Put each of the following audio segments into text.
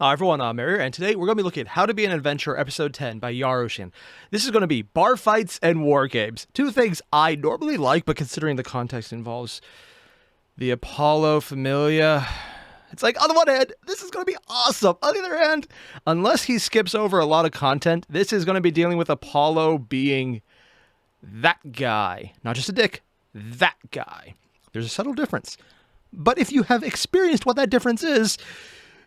Hi everyone, I'm Airier, and today we're going to be looking at How to Be an Adventurer Episode 10 by Yaroshin. This is going to be bar fights and war games. Two things I normally like, but considering the context involves the Apollo Familia, it's like, on the one hand, this is going to be awesome. On the other hand, unless he skips over a lot of content, this is going to be dealing with Apollo being that guy. Not just a dick, that guy. There's a subtle difference. But if you have experienced what that difference is,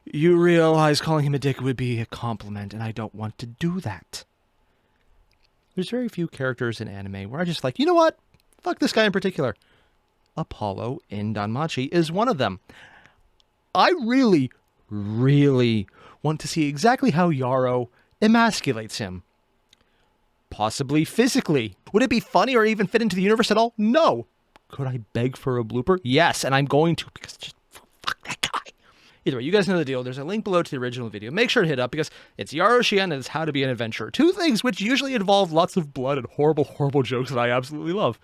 you realize calling him a dick would be a compliment, and I don't want to do that. There's very few characters in anime where I just like, you know what? Fuck this guy in particular. Apollo in Danmachi is one of them. I really, really want to see exactly how Yaro emasculates him. Possibly physically. Would it be funny or even fit into the universe at all? No. Could I beg for a blooper? Yes, and I'm going to, because just fuck that guy. Either way, you guys know the deal. There's a link below to the original video. Make sure to hit up because it's Yaroshin and it's How to Be an Adventurer. Two things which usually involve lots of blood and horrible, horrible jokes that I absolutely love.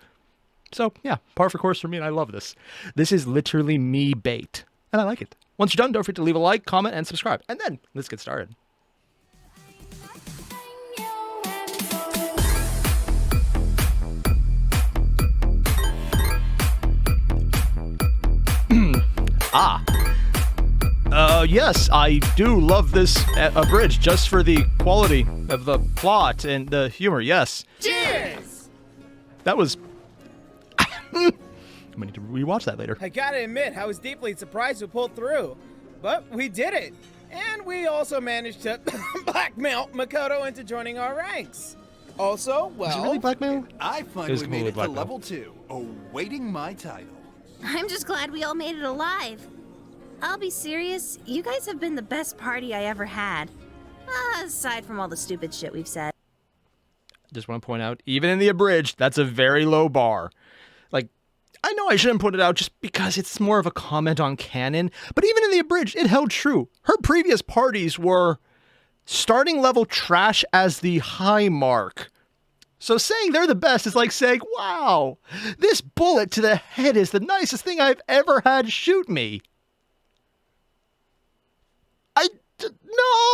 So, yeah, par for course for me, and I love this. This is literally me bait, and I like it. Once you're done, don't forget to leave a like, comment, and subscribe. And then, let's get started. Yes, I do love this abridged just for the quality of the plot and the humor, yes. Cheers! That was... I need to rewatch that later. I gotta admit, I was deeply surprised we pulled through. But we did it. And we also managed to blackmail Makoto into joining our ranks. Also, well... Is it really blackmail? I finally made it to level 2, awaiting my title. I'm just glad we all made it alive. I'll be serious, you guys have been the best party I ever had. Aside from all the stupid shit we've said. Just want to point out, even in the abridged, that's a very low bar. Like, I know I shouldn't put it out just because it's more of a comment on canon, but even in the abridged, it held true. Her previous parties were starting level trash as the high mark. So saying they're the best is like saying, wow, this bullet to the head is the nicest thing I've ever had shoot me.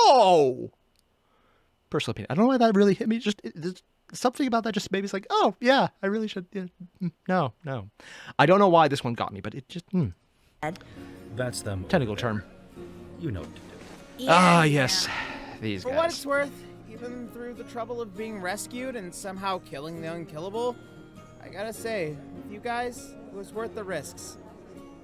No! Personal opinion. I don't know why that really hit me. Just something about that just maybe it's like, oh, yeah, I really should. Yeah. No. I don't know why this one got me, but it just... That's them. Technical term. You know what to do. Yes. These For guys. what it's worth, even through the trouble of being rescued and somehow killing the unkillable, I gotta say, with you guys, it was worth the risks.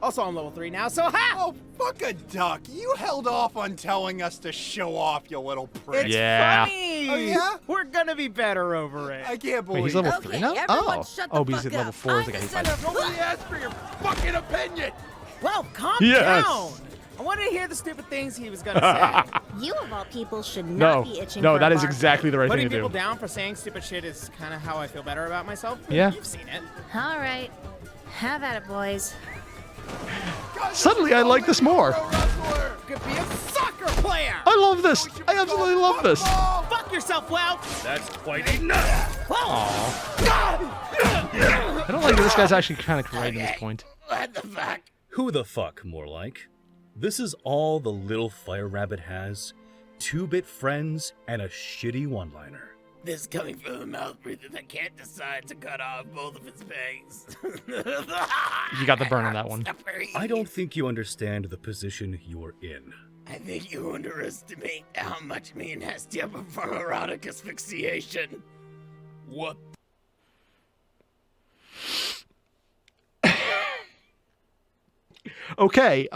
Also, I'm level 3 now, so ha! Oh, fuck a duck. You held off on telling us to show off, you little prick. It's Yeah. funny! Oh, yeah? We're gonna be better over it. I can't Wait, believe he's level it. 3 now? Everyone shut the Oh, he's fuck at level up. 4 is the I'm guy he the center fights. of- Nobody asked for your fucking opinion. Well, calm Yes. down! I wanted to hear the stupid things he was gonna say. You of all people should No, not be itching no, for that a is bar exactly the right Putting thing to people do. down for saying stupid shit is kind of how I feel better about myself. Yeah. You've seen it. fight. All right, have at it, boys. God, Suddenly, I like this more. pro wrestler. Could be a soccer player! I love this. I absolutely love this. Football. Fuck yourself, Wow! That's quite enough. I don't like that this guy's actually kind of right at this point. What the fuck? Who the fuck, more like? This is all the little fire rabbit has. 2-bit friends and a shitty one-liner. This coming from a mouth breather that can't decide to cut off both of his bangs. You got the burn on that one. I don't think you understand the position you're in. I think you underestimate how much me and Hestia prefer erotic asphyxiation. What? Okay,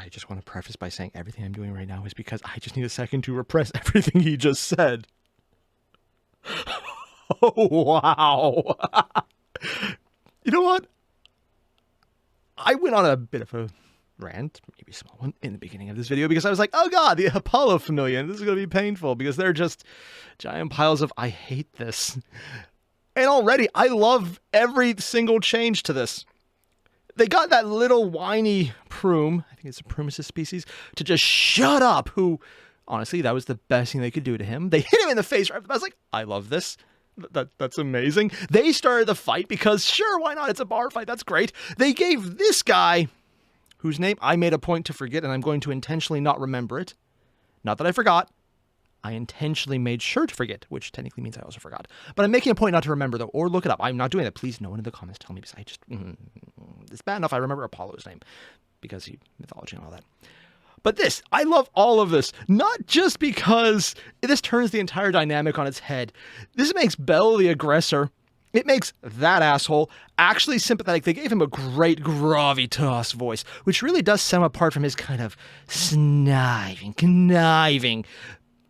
I just want to preface by saying everything I'm doing right now is because I just need a second to repress everything he just said. Oh, wow. You know what? I went on a bit of a rant, maybe a small one, in the beginning of this video because I was like, oh god, the Apollo Familia, this is going to be painful because they're just giant piles of, I hate this. And already, I love every single change to this. They got that little whiny Prume, I think it's a Prumis species, to just shut up, who, honestly, that was the best thing they could do to him. They hit him in the face right. I was like, I love this. That's amazing. They started the fight because, sure, why not? It's a bar fight. That's great. They gave this guy whose name I made a point to forget, and I'm going to intentionally not remember it. Not that I forgot. I intentionally made sure to forget, which technically means I also forgot. But I'm making a point not to remember, though, or look it up. I'm not doing that. Please, no one in the comments tell me, because I just... it's bad enough I remember Apollo's name, because he mythology and all that. But this, I love all of this, not just because this turns the entire dynamic on its head. This makes Belle the aggressor. It makes that asshole actually sympathetic. They gave him a great gravitas voice, which really does set him apart from his kind of conniving,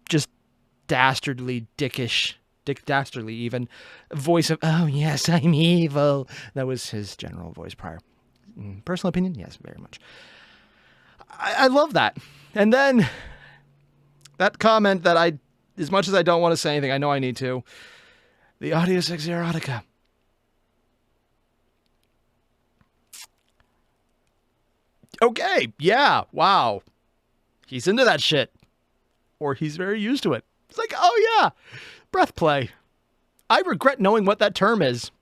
just dastardly, Dick Dastardly even, voice of, oh yes, I'm evil. That was his general voice prior. Personal opinion? Yes, very much. I love that. And then that comment that I, as much as I don't want to say anything, I know I need to, the audio sex erotica. Okay, yeah, wow. He's into that shit. Or he's very used to it. It's like, oh yeah, breath play. I regret knowing what that term is.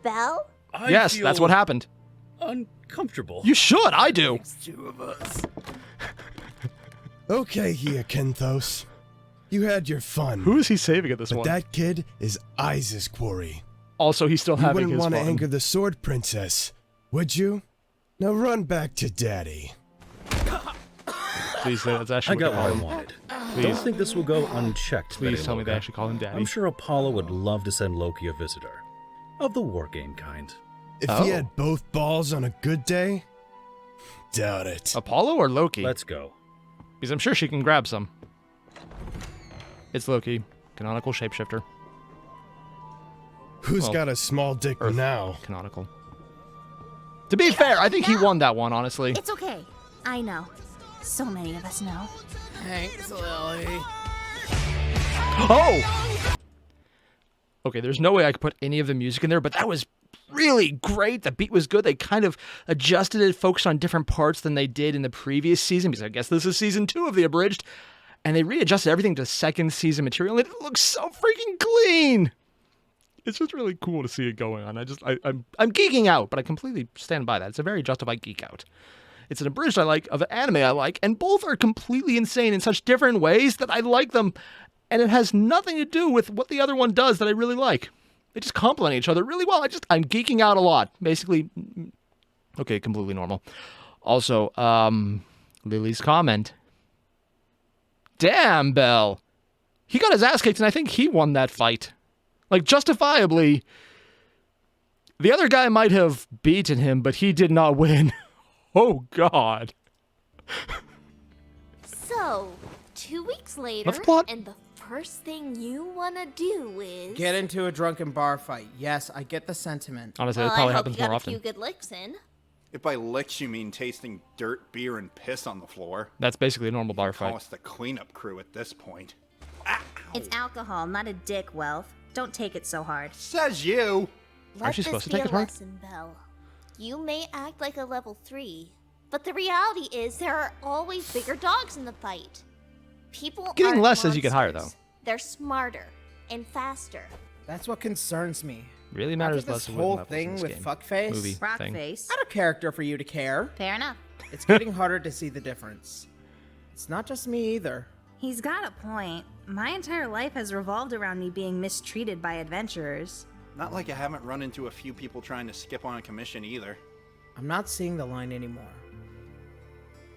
Belle? Yes, that's what happened. Uncomfortable. You should, I do. It's two of us. Okay here, Kenthos. You had your fun. Who is he saving at this but one? that kid is Isa's quarry. Also, he's still You having wouldn't his want to fun. anger the sword princess, would you? Now run back to daddy. Please say that's I actually got what what they I call him. wanted. Please. Don't think this will go unchecked. Please Betty tell me they Loca. actually call him Daddy. I'm sure Apollo would love to send Loki a visitor. Of the war game kind. If Oh. he had both balls on a good day, doubt it. Apollo or Loki? Let's go. Because I'm sure she can grab some. It's Loki, canonical shapeshifter. Who's well, got a small dick Earth. now? Canonical. To be fair, I think he won that one, honestly. It's okay. I know. So many of us know. Thanks, Lily. Oh! Okay, there's no way I could put any of the music in there, but that was really great. The beat was good. They kind of adjusted it, focused on different parts than they did in the previous season, because I guess this is season 2 of the Abridged, and they readjusted everything to second season material, and it looks so freaking clean! It's just really cool to see it going on. I'm geeking out, but I completely stand by that. It's a very justified geek out. It's an Abridged I like, of an anime I like, and both are completely insane in such different ways that I like them, and it has nothing to do with what the other one does that I really like. They just complement each other really well. I'm geeking out a lot. Basically, okay, completely normal. Also, Lily's comment. Damn, Belle. He got his ass kicked, and I think he won that fight. Like, justifiably. The other guy might have beaten him, but he did not win. Oh, God. So, 2 weeks later, Let's plot. and the first thing you want to do is... Get into a drunken bar fight. Yes, I get the sentiment. Honestly, Well, that probably I hope happens you got more a often. few good licks in. If by licks you mean tasting dirt, beer, and piss on the floor, That's basically a normal bar call fight. us the cleanup crew at this point. It's alcohol, not a dick, Wealth. Don't take it so hard. Says you. Let you this supposed to be take a it hard? lesson, Belle. You may act like a level 3, but the reality is there are always bigger dogs in the fight. People Getting aren't less as you get higher, monsters. though. They're smarter and faster. That's what concerns me. Really After matters this less of whole levels in thing this with game. fuckface, Movie thing. Rockface. not a character for you to care. Fair enough. It's getting harder to see the difference. It's not just me either. He's got a point. My entire life has revolved around me being mistreated by adventurers. Not like I haven't run into a few people trying to skip on a commission either. I'm not seeing the line anymore.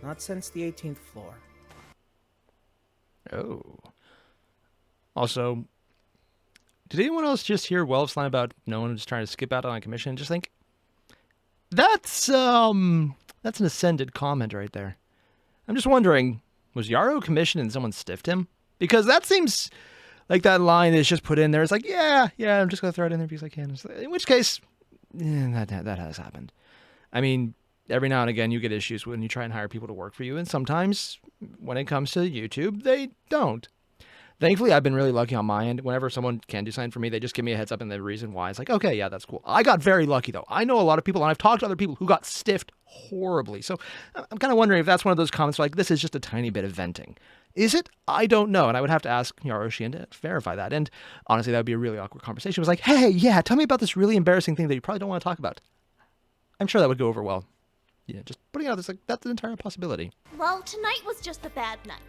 Not since the 18th floor. Oh. Also, did anyone else just hear Welf's line about no one just trying to skip out on a commission? Just think, that's an ascended comment right there. I'm just wondering, was Yarrow commissioned and someone stiffed him? Because that seems like that line is just put in there. It's like, yeah, I'm just gonna throw it in there because I can. In which case, that has happened. I mean, every now and again you get issues when you try and hire people to work for you, and sometimes when it comes to YouTube, they don't. Thankfully, I've been really lucky on my end. Whenever someone can do something for me, they just give me a heads up and the reason why. It's like, okay, yeah, that's cool. I got very lucky, though. I know a lot of people, and I've talked to other people who got stiffed horribly. So I'm kind of wondering if that's one of those comments where, like, this is just a tiny bit of venting. Is it? I don't know. And I would have to ask Yaroshian to verify that. And honestly, that would be a really awkward conversation. It was like, hey, yeah, tell me about this really embarrassing thing that you probably don't want to talk about. I'm sure that would go over well. Yeah, just putting it out, it's like, that's an entire possibility. Well, tonight was just a bad night.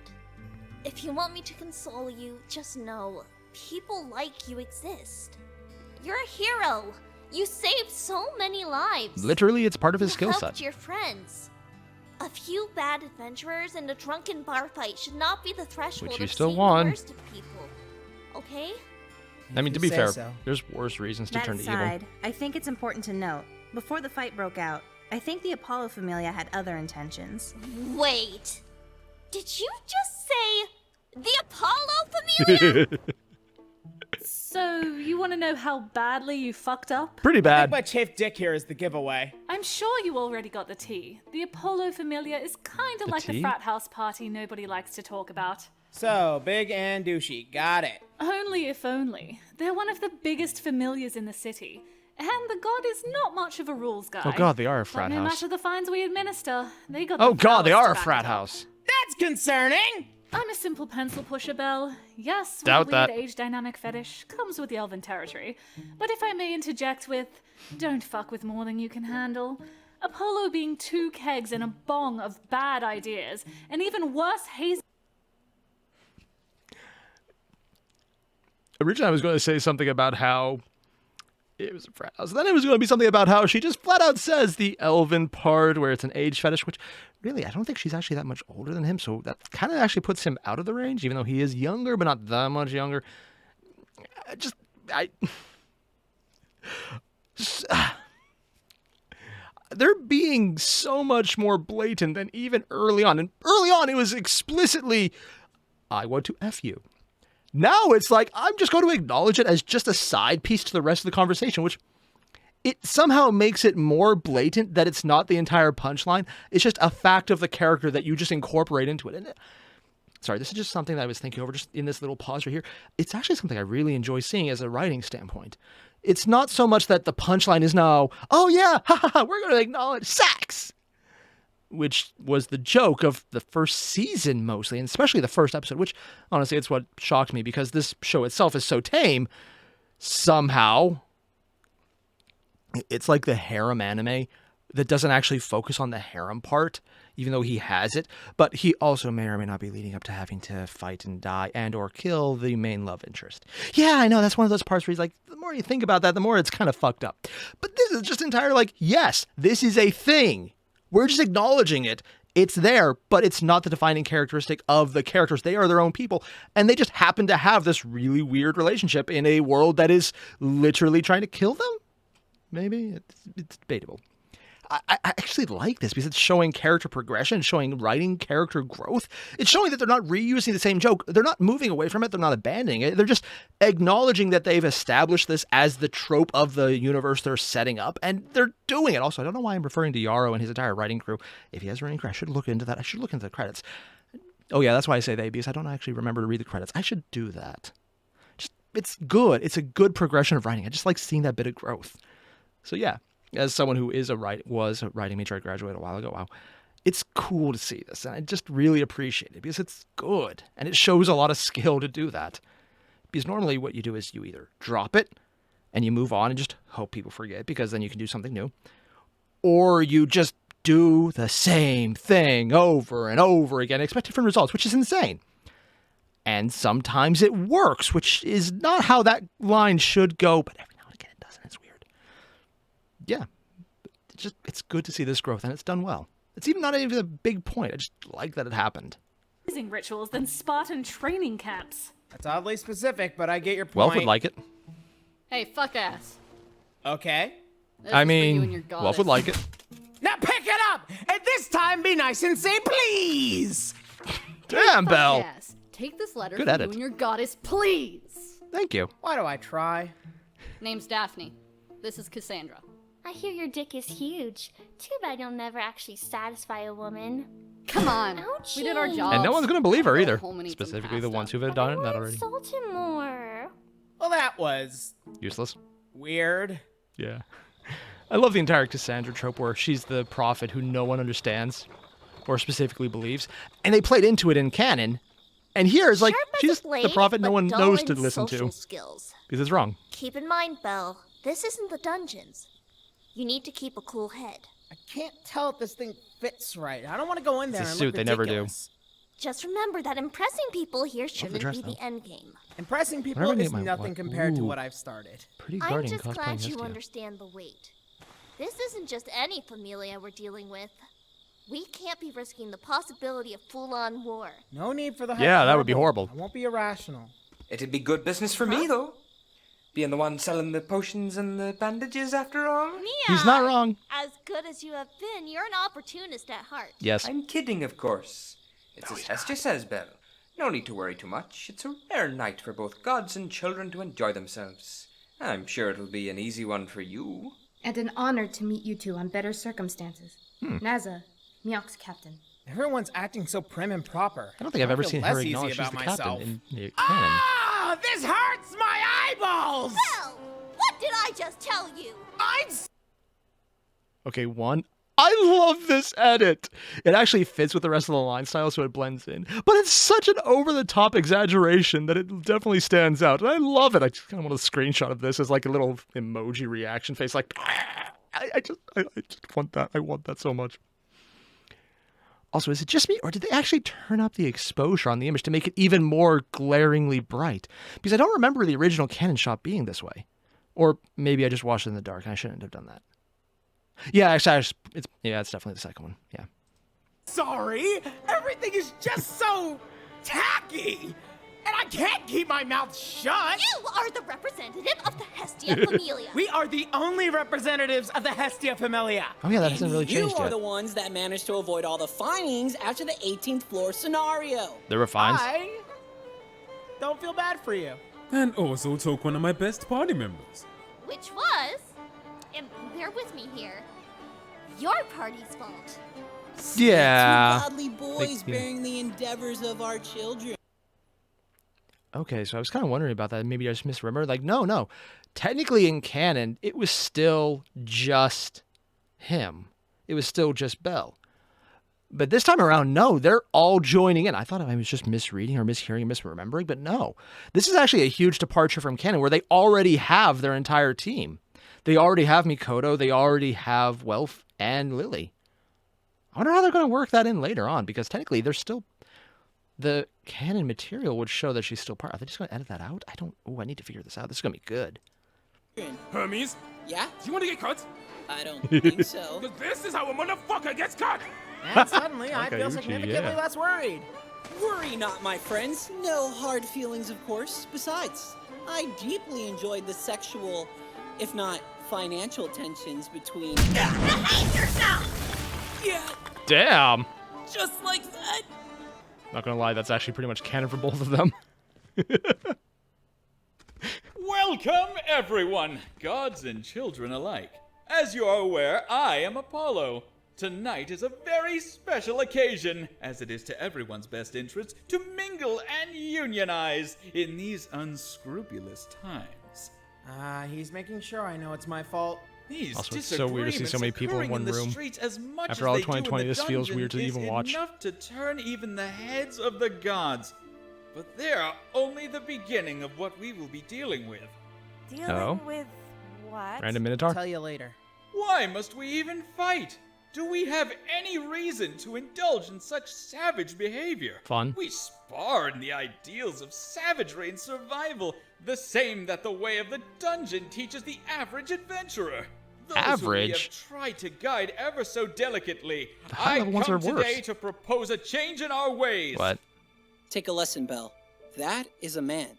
If you want me to console you, just know, people like you exist. You're a hero. You saved so many lives. Literally, it's part of his skill You set. helped your friends. A few bad adventurers and a drunken bar fight should not be the threshold Which you of still seeing won. the worst of people. Okay? I mean, to You be say fair, so. there's worse reasons to That turn to evil. aside, I think it's important to note, before the fight broke out, I think the Apollo Familia had other intentions. Wait. Did you just say the Apollo Familia? So, you want to know how badly you fucked up? Pretty I think bad. my Chief Dick here is the giveaway. I'm sure you already got the tea. The Apollo Familia is kind of The like tea? a frat house party nobody likes to talk about. So, big and douchey. Got it. Only if only. They're one of the biggest familiars in the city. And the god is not much of a rules guy. Oh god, they are a But frat no house. matter the fines we administer, they got Oh the god, they prowess are a to back frat it up. house. That's concerning! I'm a simple pencil pusher, Belle. Yes, Doubt my weird that. age dynamic fetish comes with the elven territory. But if I may interject with, don't fuck with more than you can handle. Apollo being 2 kegs and a bong of bad ideas, and even worse haze. Originally, I was going to say something about how it was a frat house. Then it was going to be something about how she just flat out says the elven part where it's an age fetish, which really, I don't think she's actually that much older than him. So that kind of actually puts him out of the range, even though he is younger, but not that much younger. They're being so much more blatant than even early on. And early on, it was explicitly, I want to F you. Now it's like, I'm just going to acknowledge it as just a side piece to the rest of the conversation, which it somehow makes it more blatant that it's not the entire punchline. It's just a fact of the character that you just incorporate into it. And sorry, this is just something that I was thinking over just in this little pause right here. It's actually something I really enjoy seeing as a writing standpoint. It's not so much that the punchline is now, oh yeah, ha ha ha, we're going to acknowledge sex, which was the joke of the first season mostly, and especially the first episode, which honestly, it's what shocked me because this show itself is so tame. Somehow, it's like the harem anime that doesn't actually focus on the harem part, even though he has it, but he also may or may not be leading up to having to fight and die and or kill the main love interest. Yeah, I know, that's one of those parts where he's like, the more you think about that, the more it's kind of fucked up. But this is just entirely like, yes, this is a thing. We're just acknowledging it. It's there, but it's not the defining characteristic of the characters. They are their own people, and they just happen to have this really weird relationship in a world that is literally trying to kill them? Maybe? It's debatable. I actually like this because it's showing character progression, showing writing character growth. It's showing that they're not reusing the same joke. They're not moving away from it. They're not abandoning it. They're just acknowledging that they've established this as the trope of the universe they're setting up, and they're doing it. Also, I don't know why I'm referring to Yarrow and his entire writing crew. If he has a writing crew, I should look into that. I should look into the credits. Oh yeah, that's why I say they, because I don't actually remember to read the credits. I should do that. It's good. It's a good progression of writing. I just like seeing that bit of growth. So yeah. As someone who was a writing major, I graduated a while ago. Wow. It's cool to see this, and I just really appreciate it because it's good, and it shows a lot of skill to do that. Because normally what you do is you either drop it, and you move on and just hope people forget, because then you can do something new, or you just do the same thing over and over again, expect different results, which is insane. And sometimes it works, which is not how that line should go, but every now and again it doesn't. It's weird. Yeah, it's good to see this growth, and it's done well. It's even not even a big point. I just like that it happened. Rituals than Spartan training camps. That's oddly specific, but I get your point. Welf would like it. Hey, fuck ass. Okay. This I is for you and mean, your Welf would like it. Now pick it up! And this time be nice and say please! Damn, Fuck Belle. ass. Take this letter Good for edit. you and your goddess, please. Thank you. Why do I try? Name's Daphne. This is Cassandra. I hear your dick is huge. Too bad you'll never actually satisfy a woman. Come on. Ouchie. We did our job. And no one's gonna believe her either. Home and eat some Specifically the pasta. ones who've done that already. Insult him more. Well, that was Useless. weird. Yeah. I love the entire Cassandra trope where she's the prophet who no one understands or specifically believes. And they played into it in canon. And here it's like, Sharp as she's a blade, the prophet no but one dull knows in to listen social to. skills. Because it's wrong. Keep in mind, Belle, this isn't the dungeons. You need to keep a cool head. I can't tell if this thing fits right. I don't want to go in there It's a and suit, look they never do. ridiculous. Just remember that impressing people here shouldn't dress, be though. the end game. Impressing people Whenever I is get my nothing what- compared to Ooh. what I've started. Pretty I'm guardian just cosplaying glad you Hestia. understand the weight. This isn't just any familia we're dealing with. We can't be risking the possibility of full-on war. No need for the Yeah, that would be horrible. I won't be irrational. It'd be good business for me, though. Being the one selling the potions and the bandages, after all. Mia, He's not wrong. as good as you have been, you're an opportunist at heart. Yes. I'm kidding, of course. It's as Hestia says, Belle. No need to worry too much. It's a rare night for both gods and children to enjoy themselves. I'm sure it'll be an easy one for you. And an honor to meet you two on better circumstances. Naza, Miok's captain. Everyone's acting so prim and proper. I don't think I've ever feel seen her less easy acknowledge she's about the myself. captain in the canon. Ah, this hurts my eyeballs! Well, what did I just tell you? Okay, one. I love this edit. It actually fits with the rest of the line style, so it blends in. But it's such an over-the-top exaggeration that it definitely stands out. And I love it. I just kind of want a screenshot of this as like a little emoji reaction face, like, I just want that. I want that so much. Also, is it just me, or did they actually turn up the exposure on the image to make it even more glaringly bright? Because I don't remember the original canon shot being this way. Or maybe I just watched it in the dark, and I shouldn't have done that. Yeah, actually, it's definitely the second one. Yeah. Sorry, everything is just so tacky, and I can't keep my mouth shut. You are the representative of the Hestia familia. We are the only representatives of the Hestia familia. Oh yeah, that hasn't really changed You are yet. the ones that managed to avoid all the findings after the 18th floor scenario. There were fines. I don't feel bad for you. And also took one of my best party members. Which was, and bear with me here, your party's fault. Yeah. Two godly boys bearing the endeavors of our children. Okay, so I was kind of wondering about that. Maybe I just misremembered. Like, no. Technically in canon, it was still just him. It was still just Belle. But this time around, no, they're all joining in. I thought I was just misreading or mishearing, misremembering, but no. This is actually a huge departure from canon where they already have their entire team. They already have Mikoto, they already have Welf and Lily. I wonder how they're going to work that in later on, because technically they're still... The canon material would show that she's still part. Are they just going to edit that out? I need to figure this out. This is going to be good. Hermes, Yeah? do you want to get cut? I don't think so. This is how a motherfucker gets cut! And suddenly I Okay, feel Uchi, significantly yeah. less worried. Worry not, my friends. No hard feelings, of course. Besides, I deeply enjoyed the sexual, if not financial tensions between... Behave yourself! Yeah, Damn! just like that. Not gonna lie, that's actually pretty much canon for both of them. Welcome, everyone, gods and children alike. As you are aware, I am Apollo. Tonight is a very special occasion, as it is to everyone's best interest to mingle and unionize in these unscrupulous times. He's making sure I know it's my fault. These Also, it's so weird to see so many people in disagreements one occurring room. the streets as much After as all they of do in 2020, the this feels dungeon weird to is even watch. enough to turn even the heads of the gods. But they're only the beginning of what we will be dealing with. Oh? with what? Random Minotaur? Tell you later. Why must we even fight? Do we have any reason to indulge in such savage behavior? Fun. We spar in the ideals of savagery and survival, the same that the way of the dungeon teaches the average adventurer. Those who we Average? have tried to guide ever so delicately. The high-level ones are come today worse. to propose a change in our ways. What? Take a lesson, Belle. That is a man.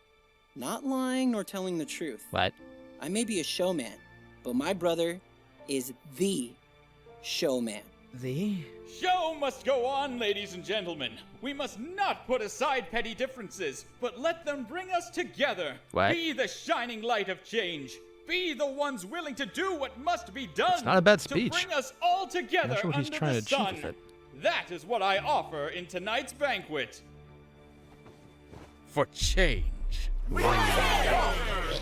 Not lying nor telling the truth. What? I may be a showman, but my brother is the showman. The? Show must go on, ladies and gentlemen. We must not put aside petty differences, but let them bring us together. What? Be the shining light of change. Be the ones willing to do what must be done. It's not a bad To speech. bring us all I'm together not sure what he's under trying the to achieve sun. with it. That is what I offer in tonight's banquet. For change.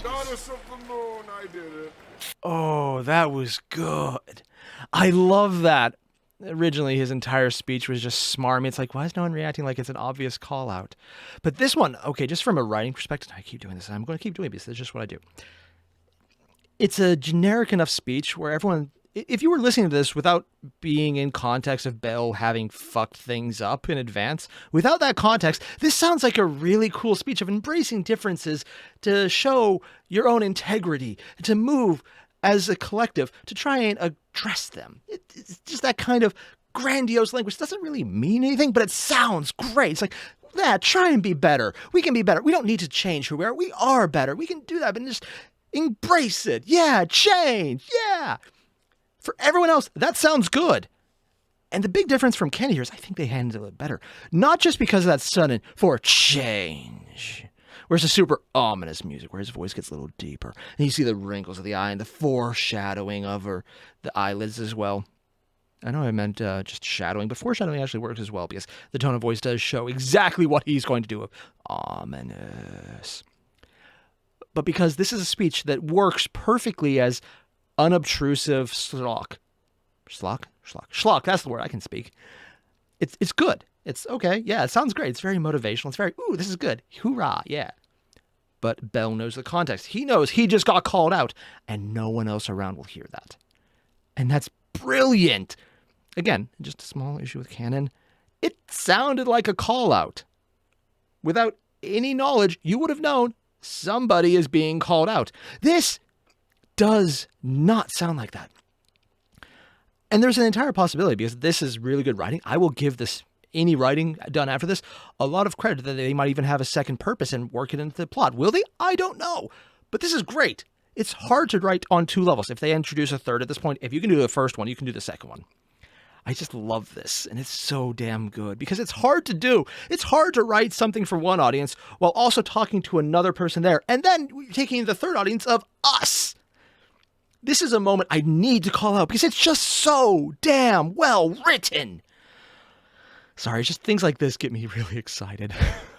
Goddess of the moon, I did it. Oh, that was good. I love that. Originally, his entire speech was just smarmy. It's like, why is no one reacting like it's an obvious call out? But this one, okay, just from a writing perspective, I keep doing this, and I'm going to keep doing this. This is just what I do. It's a generic enough speech where everyone, if you were listening to this without being in context of Belle having fucked things up in advance, without that context, this sounds like a really cool speech of embracing differences to show your own integrity, to move as a collective, to try and address them. It's just that kind of grandiose language. It doesn't really mean anything, but it sounds great. It's like, yeah, try and be better. We can be better. We don't need to change who we are. We are better. We can do that, but just embrace it. Yeah, change. Yeah. For everyone else, that sounds good. And the big difference from Kenny here is I think they handle it better. Not just because of that sudden for change. Where's the super ominous music where his voice gets a little deeper. And you see the wrinkles of the eye and the foreshadowing of the eyelids as well. I know I meant just shadowing, but foreshadowing actually works as well because the tone of voice does show exactly what he's going to do. Ominous. But because this is a speech that works perfectly as unobtrusive schlock. Schlock, that's the word I can speak. It's good. It's okay. Yeah, it sounds great. It's very motivational. It's very, ooh, this is good. Hoorah, yeah. But Belle knows the context. He knows he just got called out, and no one else around will hear that. And that's brilliant. Again, just a small issue with canon. It sounded like a call out. Without any knowledge, you would have known somebody is being called out. This does not sound like that. And there's an entire possibility because this is really good writing. I will give this, any writing done after this, a lot of credit that they might even have a second purpose and work it into the plot. Will they? I don't know. But this is great. It's hard to write on two levels. If they introduce a third at this point, if you can do the first one, you can do the second one. I just love this, and it's so damn good because it's hard to do. It's hard to write something for one audience while also talking to another person there, and then taking the third audience of us. This is a moment I need to call out because it's just so damn well written. Sorry, just things like this get me really excited.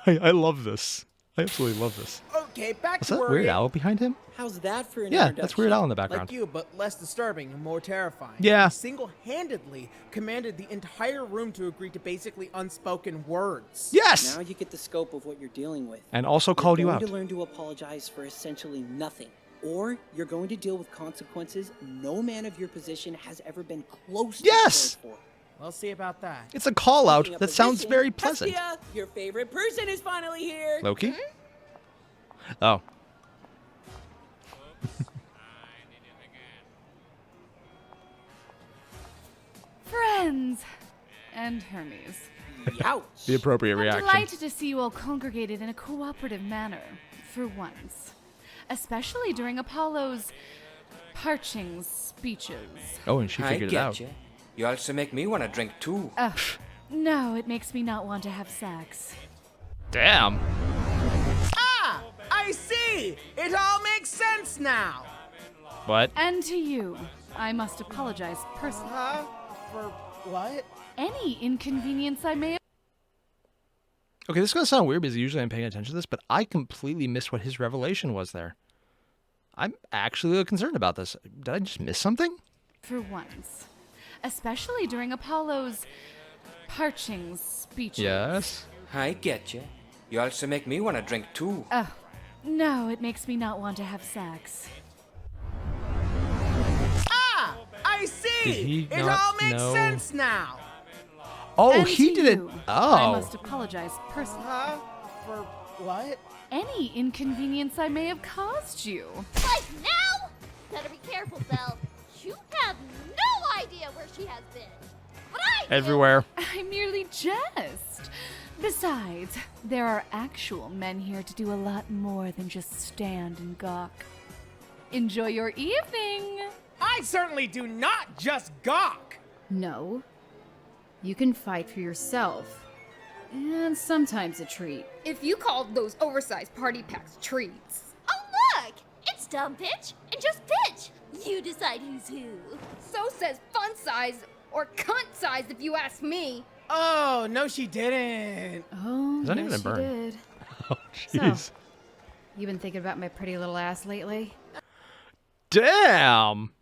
I love this. I absolutely love this. Okay, back Is to that worrying. Weird Al behind him? How's that for an Yeah, introduction? that's Weird Al in the background. Like you, but less disturbing and more terrifying. Yeah. He single-handedly commanded the entire room to agree to basically unspoken words. Yes! Now you get the scope of what you're dealing with. And also called you out. You're going to learn to apologize for essentially nothing. Or you're going to deal with consequences no man of your position has ever been close to prepared for. We'll see about that. It's a call out Speaking of that sounds position, very pleasant. Hestia, your favorite person is finally here. Loki? Oh. Friends and Hermes. Ouch. The appropriate I'm reaction. delighted to see you all congregated in a cooperative manner, for once. Especially during Apollo's parching speeches. Oh, and she figured it out. You. You also make me want to drink too. No, it makes me not want to have sex. Damn. Ah! I see! It all makes sense now! What? And to you, I must apologize personally. For what? Any inconvenience I may have... Okay, this is going to sound weird because usually I'm paying attention to this, but I completely missed what his revelation was there. I'm actually concerned about this. Did I just miss something? For once. Especially during Apollo's parching speeches. Yes. I get you. You also make me want to drink too. No, it makes me not want to have sex. Ah! I see! Did he It not all makes know? sense now! Oh, And he to did it. you, Oh. I must apologize personally. For what? Any inconvenience I may have caused you. Like now? Better be careful, Belle. You have no idea where she has been. But I do. Everywhere. I merely jest. Besides, there are actual men here to do a lot more than just stand and gawk. Enjoy your evening. I certainly do not just gawk! No. You can fight for yourself. And sometimes a treat. If you called those oversized party packs treats. Oh, look! It's dumb bitch and just bitch. You you decide who's who. So says fun size, or cunt size if you ask me. Oh, no, she didn't. Oh, Is that yes, even a she burn? did. Oh, jeez. You been thinking about my pretty little ass lately? Damn.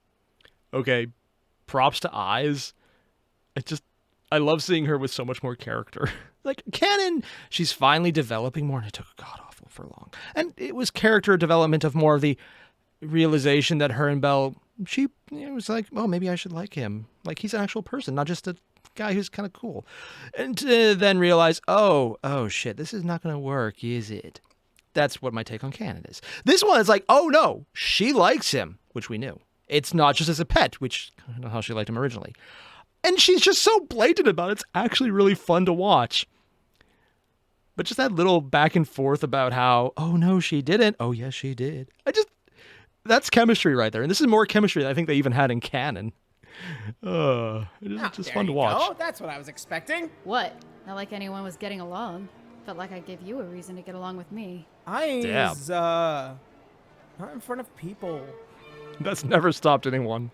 Okay, props to Eyes. I love seeing her with so much more character. Like, canon, she's finally developing more, and it took god-awful for long. And it was character development of more of the realization that her and Belle, it was like, oh, maybe I should like him. Like, he's an actual person, not just a guy who's kind of cool. And then realize, oh, shit, this is not going to work, is it? That's what my take on canon is. This one is like, oh, no, she likes him, which we knew. It's not just as a pet, which I don't know how she liked him originally. And she's just so blatant about it. It's actually really fun to watch. But just that little back and forth about how, oh, no, she didn't. Oh, yes, she did. That's chemistry right there. And this is more chemistry than I think they even had in canon. It's just fun to watch. Oh, that's what I was expecting. What? Not like anyone was getting along. Felt like I gave you a reason to get along with me. Eyes, not in front of people. That's never stopped anyone.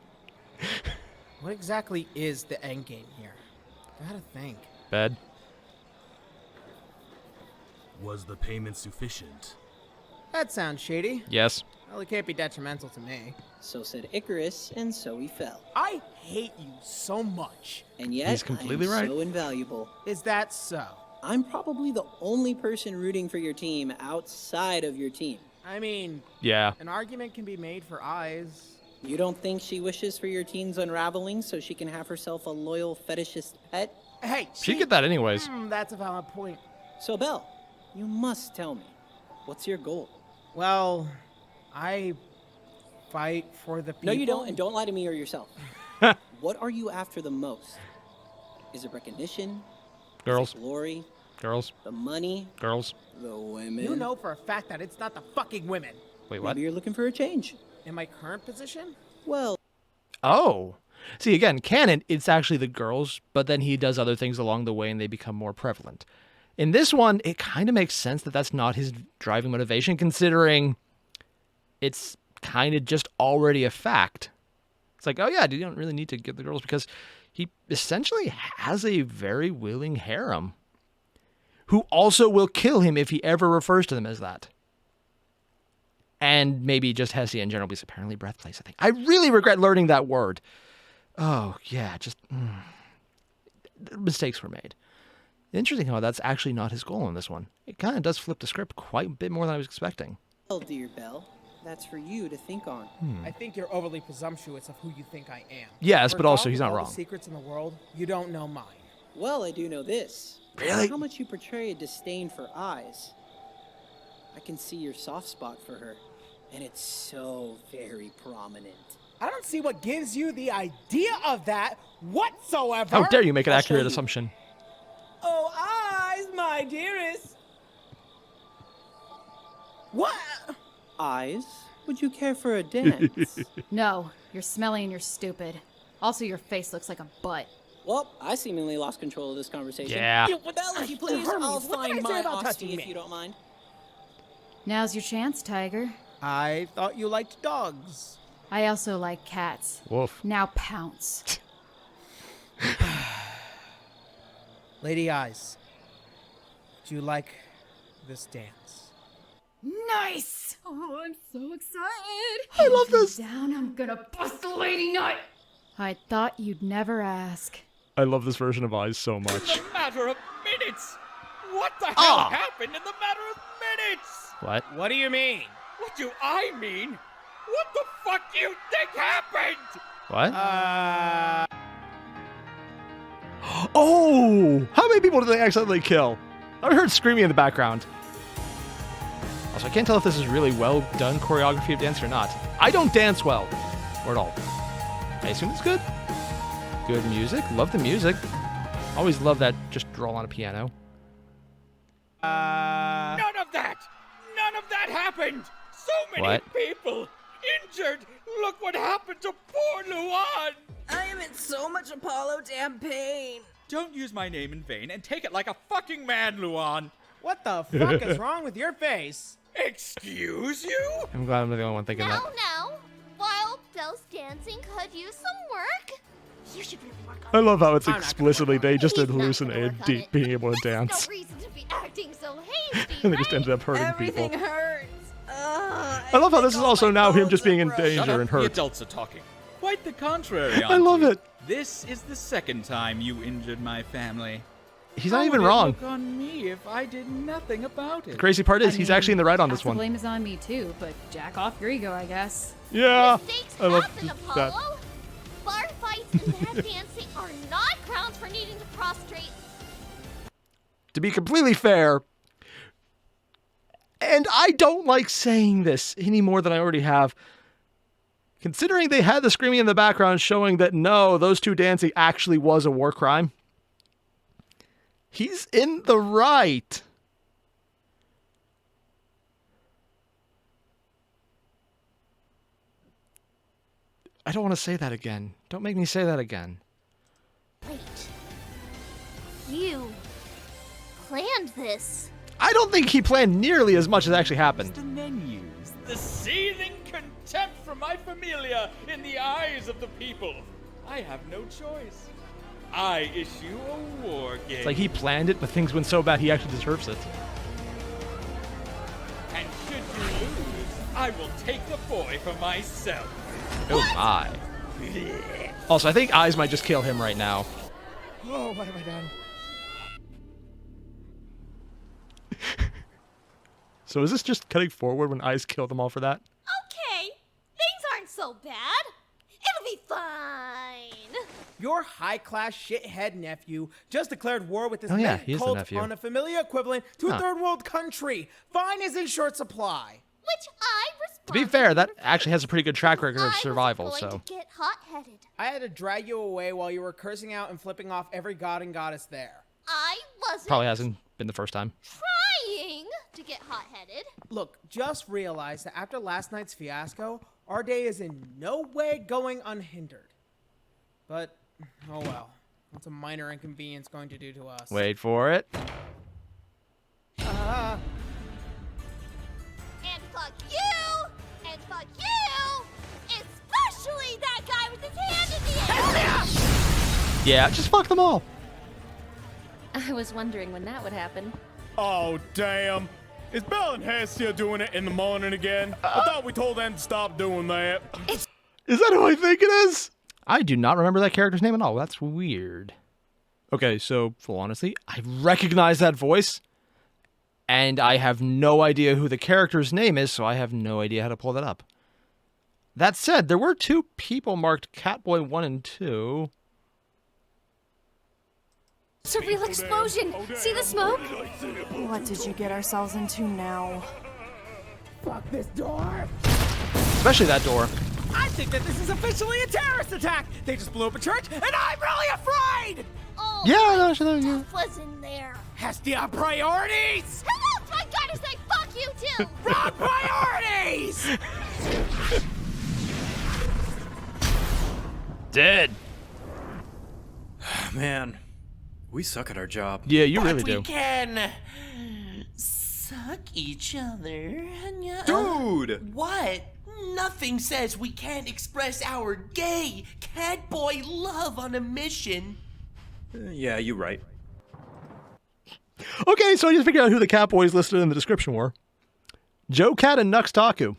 What exactly is the end game here? Gotta think. Bed. Was the payment sufficient? That sounds shady. Yes. Well, it can't be detrimental to me. So said Icarus, and so he fell. I hate you so much. And yet, He's completely right. So invaluable. Is that so? I'm probably the only person rooting for your team outside of your team. I mean, yeah. An argument can be made for Eyes. You don't think she wishes for your team's unraveling so she can have herself a loyal fetishist pet? Hey, she'd get that anyways. That's a valid point. So, Belle, you must tell me, what's your goal? Well, I fight for the people. No, you don't, and don't lie to me or yourself. What are you after the most? Is it recognition? Girls. Is it glory? Girls. The money? Girls. The women? You know for a fact that it's not the fucking women. Wait, what? Maybe you're looking for a change. In my current position? Well. Oh. See, again, canon, it's actually the girls, but then he does other things along the way and they become more prevalent. In this one, it kind of makes sense that that's not his driving motivation, considering it's kind of just already a fact. It's like, oh yeah, you don't really need to get the girls because he essentially has a very willing harem who also will kill him if he ever refers to them as that. And maybe just Hessia in general, because apparently breathplace, I think. I really regret learning that word. Oh, yeah, just... mistakes were made. Interesting how that's actually not his goal in this one. It kind of does flip the script quite a bit more than I was expecting. Well, dear Belle, that's for you to think on. I think you're overly presumptuous of who you think I am. Yes, but also he's not all wrong. The secrets in the world, you don't know mine. Well, I do know this. Really? How much you portray a disdain for Eyes. I can see your soft spot for her, and it's so very prominent. I don't see what gives you the idea of that whatsoever. How dare you make an accurate assumption? Oh, Eyes, my dearest. What? Eyes, would you care for a dance? No, you're smelly and you're stupid. Also, your face looks like a butt. Well, I seemingly lost control of this conversation. Yeah. Belle, if you please, I'll find my Oxy if you don't mind. Now's your chance, Tiger. I thought you liked dogs. I also like cats. Woof. Now pounce. Lady Eyes, do you like this dance? Nice! Oh, I'm so excited. I love this. Down, I'm gonna bust a lady nut. I thought you'd never ask. I love this version of Eyes so much. In the matter of minutes! What the hell happened in the matter of minutes? What? What do you mean? What do I mean? What the fuck do you think happened? What? Oh! How many people did they accidentally kill? I heard screaming in the background. Also, I can't tell if this is really well done choreography of dance or not. I don't dance well. Or at all. I assume it's good. Good music. Love the music. Always love that just draw on a piano. None of that! None of that happened! So many What? people injured! Look what happened to poor Luan! I am in so much Apollo damn pain. Don't use my name in vain and take it like a fucking man, Luan! What the fuck is wrong with your face? Excuse you? I'm glad I'm the only one thinking that. No. while Belle's dancing could use some work. You should really work on I love how it's I'm not gonna explicitly they just He's not gonna hallucinated work on deep it. being able to dance. No reason to be acting so hasty, And they just ended up hurting Everything people. hurts. I love how this is also now him just being in danger Shut up, and the hurt. adults are talking. Quite the contrary, I love auntie. it. This is the second time you injured my family. He's not How even would it wrong. look on me if I did nothing about it? The crazy part is he's actually in the right on this half the one. blame is on me too, but jack off your ego, I guess. Yeah, Mistakes I love happen, that. Apollo. Bar fights and bad dancing are not grounds for needing to prostrate. To be completely fair, and I don't like saying this any more than I already have, considering they had the screaming in the background showing that no, those two dancing actually was a war crime, he's in the right. I don't want to say that again. Don't make me say that again. Wait. You planned this. I don't think he planned nearly as much as actually happened. The menus, the seething contempt for my familia in the eyes of the people. I have no choice. I issue a war game. It's like he planned it, but things went so bad he actually deserves it. And should you lose, I will take the boy for myself. Oh my. Also, I think Eyes might just kill him right now. Oh, what have I done? So is this just cutting forward when Eyes killed them all for that? Okay, things aren't so bad. It'll be fine. Your high-class shithead nephew just declared war with this Oh, yeah, mad he is the cult nephew. on a familiar equivalent to Huh. a third world country. Fine is in short supply. Which I To be fair, that actually has a pretty good track record of survival, going so. to get hot-headed. I had to drag you away while you were cursing out and flipping off every god and goddess there. I wasn't Probably hasn't been the first time. trying to get hot-headed. Look, just realize that after last night's fiasco, our day is in no way going unhindered. But, oh well. What's a minor inconvenience going to do to us? Wait for it. And fuck you! And fuck you! Especially that guy with his hand in the air! Yeah, just fuck them all. I was wondering when that would happen. Oh, damn. Is Belle and Hestia doing it in the morning again? I thought we told them to stop doing that. Is that who I think it is? I do not remember that character's name at all. That's weird. Okay, so, full honesty, I recognize that voice, and I have no idea who the character's name is, so I have no idea how to pull that up. That said, there were two people marked Catboy 1 and 2. Surreal explosion! See the smoke? What did you get ourselves into now? Fuck this door! Especially that door. I think that this is officially a terrorist attack! They just blew up a church, and I'm really afraid! Oh, Yeah, no, sure, yeah. stuff was in there. Hestia priorities! Who else I gotta say fuck you to? Wrong priorities! Dead. Man, we suck at our job. Yeah, you But really we do. can suck each other. Dude! What? Nothing says we can't express our gay catboy love on a mission. Yeah, you're right. Okay, so I just figured out who the Catboys listed in the description were. Jocat and Nux Taku.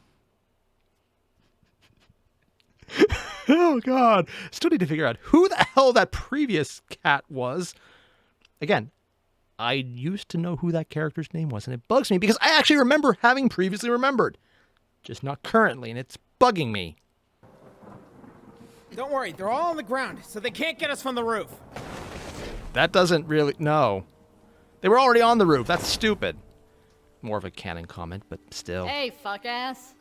Oh, God. Still need to figure out who the hell that previous cat was. Again, I used to know who that character's name was, and it bugs me because I actually remember having previously remembered. Just not currently, and it's bugging me. Don't worry, they're all on the ground, so they can't get us from the roof. That doesn't really... No. They were already on the roof. That's stupid. More of a canon comment, but still. Hey, fuck ass.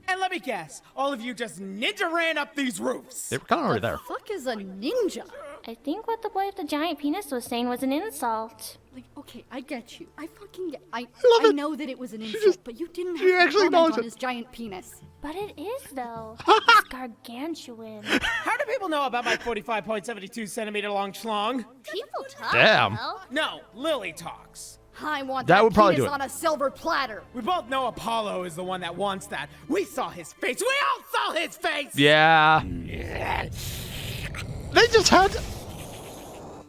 And let me guess, all of you just ninja ran up these roofs. They were kind of already there. Fuck is a ninja? I think what the boy with the giant penis was saying was an insult. Like, okay, I get you. I fucking get. I it. know that it was an insult, but you didn't have to actually comment acknowledged on it. his giant penis. But it is, though. It's gargantuan. How do people know about my 45.72 centimeter long schlong? People talk, Damn. Well. No, Lily talks. I want That that would probably penis do it. on a silver platter. We both know Apollo is the one that wants that. We saw his face. We all saw his face. Yeah. They just had.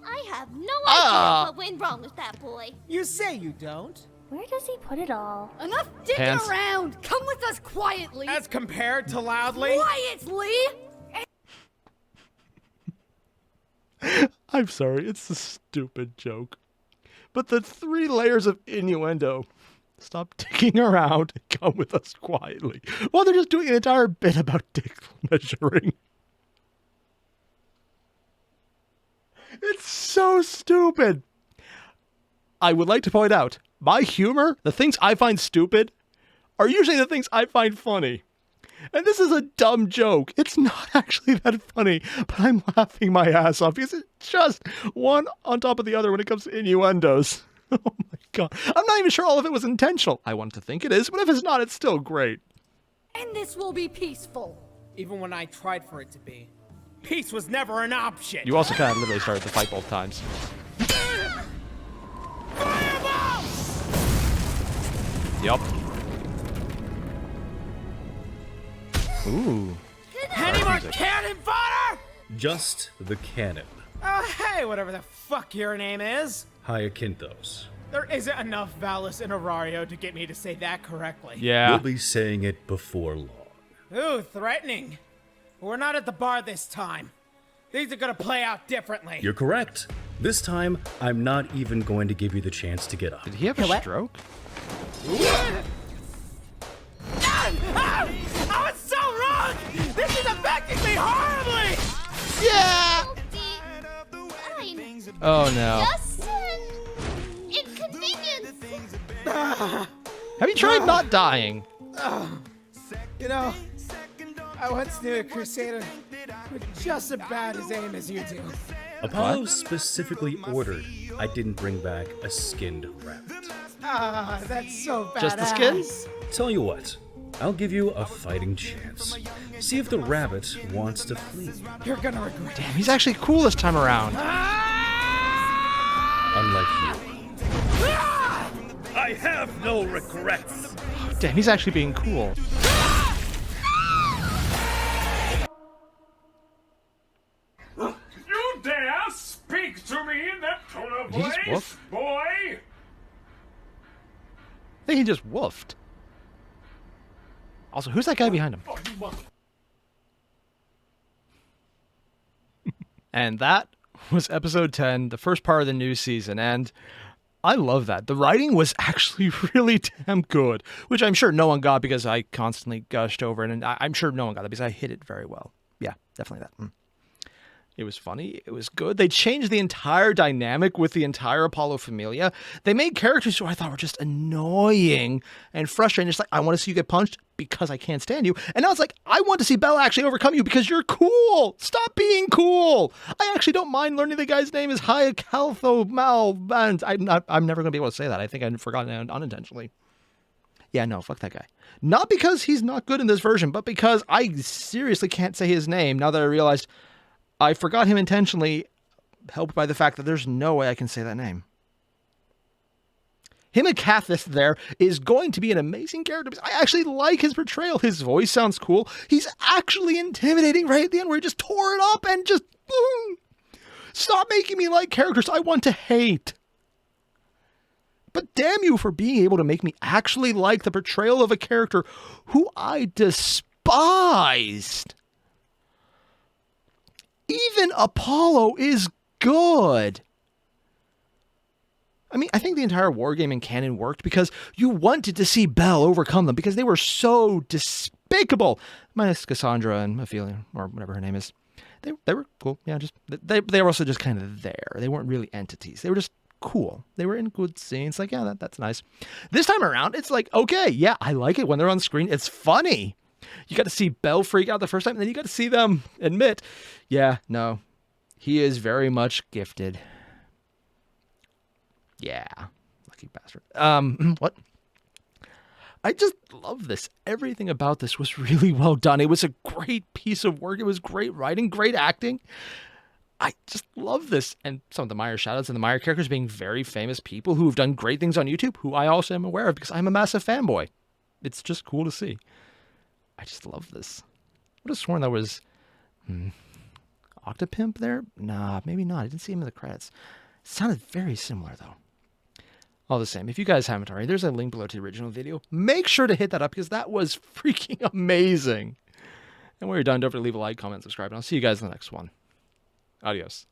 I have no Ah. idea what went wrong with that boy. You say you don't. Where does he put it all? Enough dicking Pants. around. Come with us quietly. As compared to loudly. Quietly. I'm sorry, it's a stupid joke. But the 3 layers of innuendo. Stop dicking around and come with us quietly. Well, they're just doing an entire bit about dick measuring. It's so stupid. I would like to point out, my humor, the things I find stupid, are usually the things I find funny. And this is a dumb joke. It's not actually that funny, but I'm laughing my ass off because it's just one on top of the other when it comes to innuendos. Oh my god. I'm not even sure all of it was intentional. I want to think it is, but if it's not, it's still great. And this will be peaceful. Even when I tried for it to be. Peace was never an option. You also kind of literally started the fight both times. Yup. Ooh. Any more cannon fodder? Just the cannon. Oh, hey, whatever the fuck your name is. Hyacinthos. There isn't enough Valis in Airario to get me to say that correctly. Yeah. We'll be saying it before long. Ooh, threatening. We're not at the bar this time. Things are gonna play out differently. You're correct. This time, I'm not even going to give you the chance to get up. Did he have a stroke? I was so wrong! This is affecting me horribly! Yeah! Oh no. Just an inconvenience. Have you tried not dying? You know, I once knew a crusader with just as bad as aim as you do. Apollo specifically ordered I didn't bring back a skinned rabbit. Ah, that's so badass. Just the skin? Tell you what, I'll give you a fighting chance. See if the rabbit wants to flee. You're gonna regret it. Damn, he's actually cool this time around. Unlike you. I have no regrets. Damn, he's actually being cool. You dare speak to me in that tone of Did he just voice, woof? boy? I think he just woofed. Also, who's that guy behind him? And that was episode 10, the first part of the new season, and I love that. The writing was actually really damn good, which I'm sure no one got because I constantly gushed over it, and I'm sure no one got it because I hit it very well. Yeah, definitely that. It was funny. It was good. They changed the entire dynamic with the entire Apollo Familia. They made characters who I thought were just annoying and frustrating. It's like, I want to see you get punched because I can't stand you. And now it's like, I want to see Bella actually overcome you because you're cool. Stop being cool. I actually don't mind learning the guy's name is Hyacinthos Malband. I'm never going to be able to say that. I think I forgot it unintentionally. Yeah, no, fuck that guy. Not because he's not good in this version, but because I seriously can't say his name now that I realized I forgot him intentionally, helped by the fact that there's no way I can say that name. Him and Cathis there is going to be an amazing character because I actually like his portrayal. His voice sounds cool. He's actually intimidating right at the end where he just tore it up and just... Stop making me like characters I want to hate. But damn you for being able to make me actually like the portrayal of a character who I despised. Even Apollo is good. I mean, I think the entire wargaming canon worked because you wanted to see Belle overcome them because they were so despicable. Minus Cassandra and Ophelia, or whatever her name is. They were cool. Yeah, just they were also just kind of there. They weren't really entities. They were just cool. They were in good scenes. Like, yeah, that's nice. This time around, it's like, okay, yeah, I like it when they're on screen. It's funny. You got to see Belle freak out the first time, and then you got to see them admit, yeah, no, he is very much gifted. Yeah, lucky bastard. What? I just love this. Everything about this was really well done. It was a great piece of work. It was great writing, great acting. I just love this. And some of the Meyer shoutouts and the Meyer characters being very famous people who have done great things on YouTube, who I also am aware of because I'm a massive fanboy. It's just cool to see. I just love this. I would have sworn that was Octopimp there? Nah, maybe not. I didn't see him in the credits. It sounded very similar, though. All the same, if you guys haven't already, there's a link below to the original video. Make sure to hit that up because that was freaking amazing. And when you're done, don't forget to leave a like, comment, subscribe, and I'll see you guys in the next one. Adios.